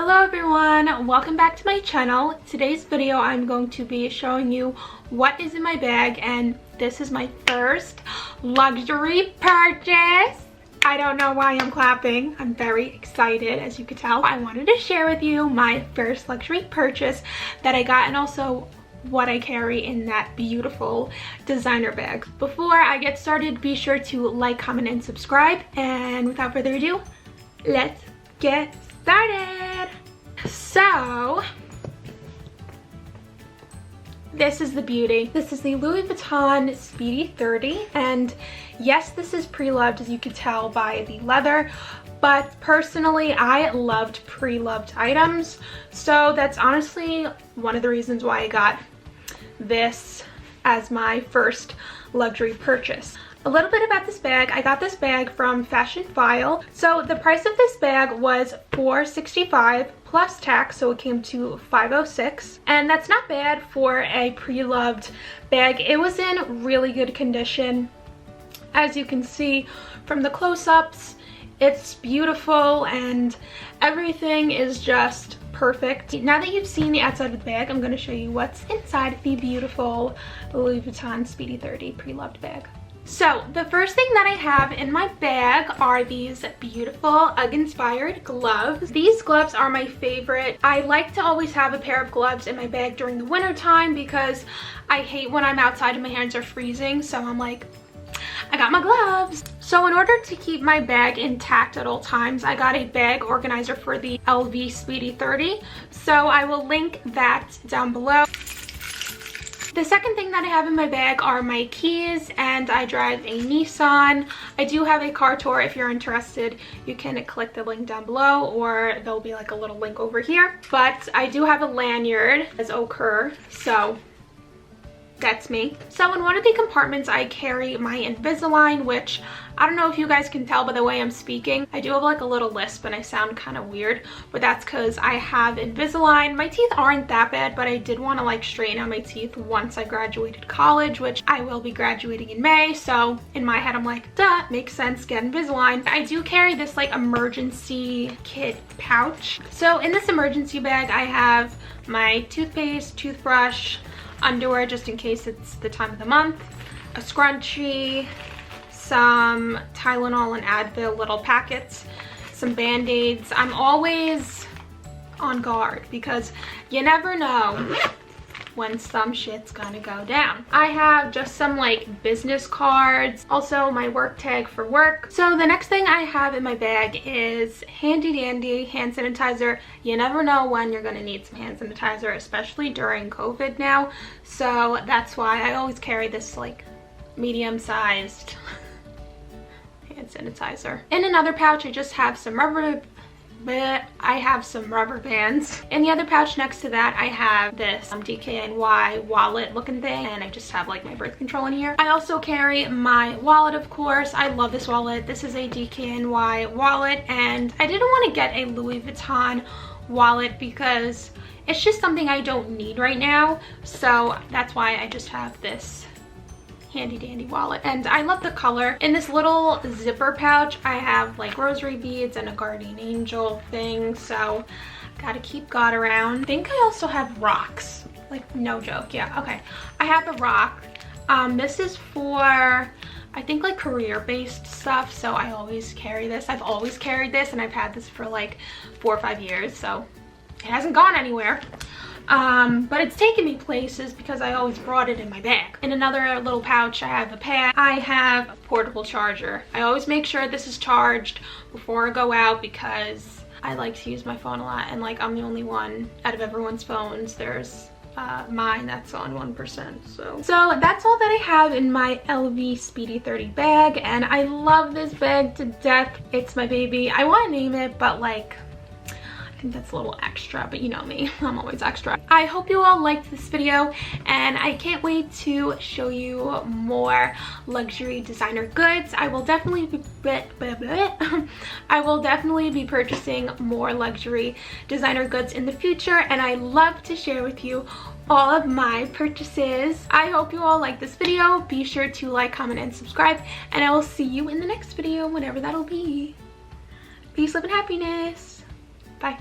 Hello everyone, welcome back to my channel. Today's video I'm going to be showing you what is in my bag, and this is my first luxury purchase. I don't know why I'm clapping. I'm very excited, as you could tell. I wanted to share with you my first luxury purchase that I got, and also what I carry in that beautiful designer bag. Before I get started, be sure to like, comment, and subscribe. And without further ado, let's get started. So this is the beauty. This is the Louis Vuitton Speedy 30, and yes, this is pre-loved, as you can tell by the leather, but personally I loved pre-loved items, so that's honestly one of the reasons why I got this as my first luxury purchase. A little bit about this bag. I got this bag from Fashion File. So the price of this bag was $465 plus tax, so it came to $506, and that's not bad for a pre-loved bag. It was in really good condition. As you can see from the close-ups, it's beautiful and everything is just perfect. Now that you've seen the outside of the bag, I'm going to show you what's inside the beautiful Louis Vuitton Speedy 30 pre-loved bag. So the first thing that I have in my bag are these beautiful UGG-inspired gloves. These gloves are my favorite. I like to always have a pair of gloves in my bag during the winter time because I hate when I'm outside and my hands are freezing, so I'm like, I got my gloves. So in order to keep my bag intact at all times, I got a bag organizer for the LV Speedy 30. So I will link that down below. The second thing that I have in my bag are my keys, and I drive a Nissan. I do have a car tour. If you're interested, you can click the link down below, or there'll be like a little link over here. But I do have a lanyard as ochre, so that's me. So in one of the compartments I carry my Invisalign, which I don't know if you guys can tell by the way I'm speaking. I do have like a little lisp and I sound kind of weird, but that's because I have Invisalign. My teeth aren't that bad, but I did want to like straighten out my teeth once I graduated college, which I will be graduating in May. So in my head I'm like, duh, makes sense, get Invisalign. I do carry this like emergency kit pouch. So in this emergency bag I have my toothpaste, toothbrush, underwear just in case it's the time of the month, a scrunchie, some Tylenol and Advil little packets, some band-aids. I'm always on guard because you never know when some shit's gonna go down. I have just some like business cards, also my work tag for work. So the next thing I have in my bag is handy dandy hand sanitizer. You never know when you're gonna need some hand sanitizer, especially during COVID now. So that's why I always carry this like medium-sized hand sanitizer. In another pouch I just have some rubber bands. In the other pouch next to that I have this DKNY wallet looking thing, and I just have like my birth control in here. I also carry my wallet, of course. I love this wallet. This is a DKNY wallet, and I didn't want to get a Louis Vuitton wallet because it's just something I don't need right now, so that's why I just have this handy dandy wallet. And I love the color. In this little zipper pouch I have like rosary beads and a guardian angel thing, so gotta keep God around. I think I also have rocks, like no joke. Yeah, okay, I have a rock. This is for I think like career-based stuff, so I always carry this. I've always carried this, and I've had this for like 4 or 5 years, so it hasn't gone anywhere. But it's taken me places because I always brought it in my bag. In another little pouch I have a pad. I have a portable charger. I always make sure this is charged before I go out because I like to use my phone a lot, and like I'm the only one out of everyone's phones. There's mine that's on 1%. So that's all that I have in my LV Speedy 30 bag, and I love this bag to death. It's my baby. I want to name it, but like I think that's a little extra, but you know me, I'm always extra. I hope you all liked this video, and I can't wait to show you more luxury designer goods. I will definitely be purchasing more luxury designer goods in the future, and I love to share with you all of my purchases. I hope you all like this video. Be sure to like, comment, and subscribe, and I will see you in the next video, whenever that'll be. Peace, love, and happiness. Bye.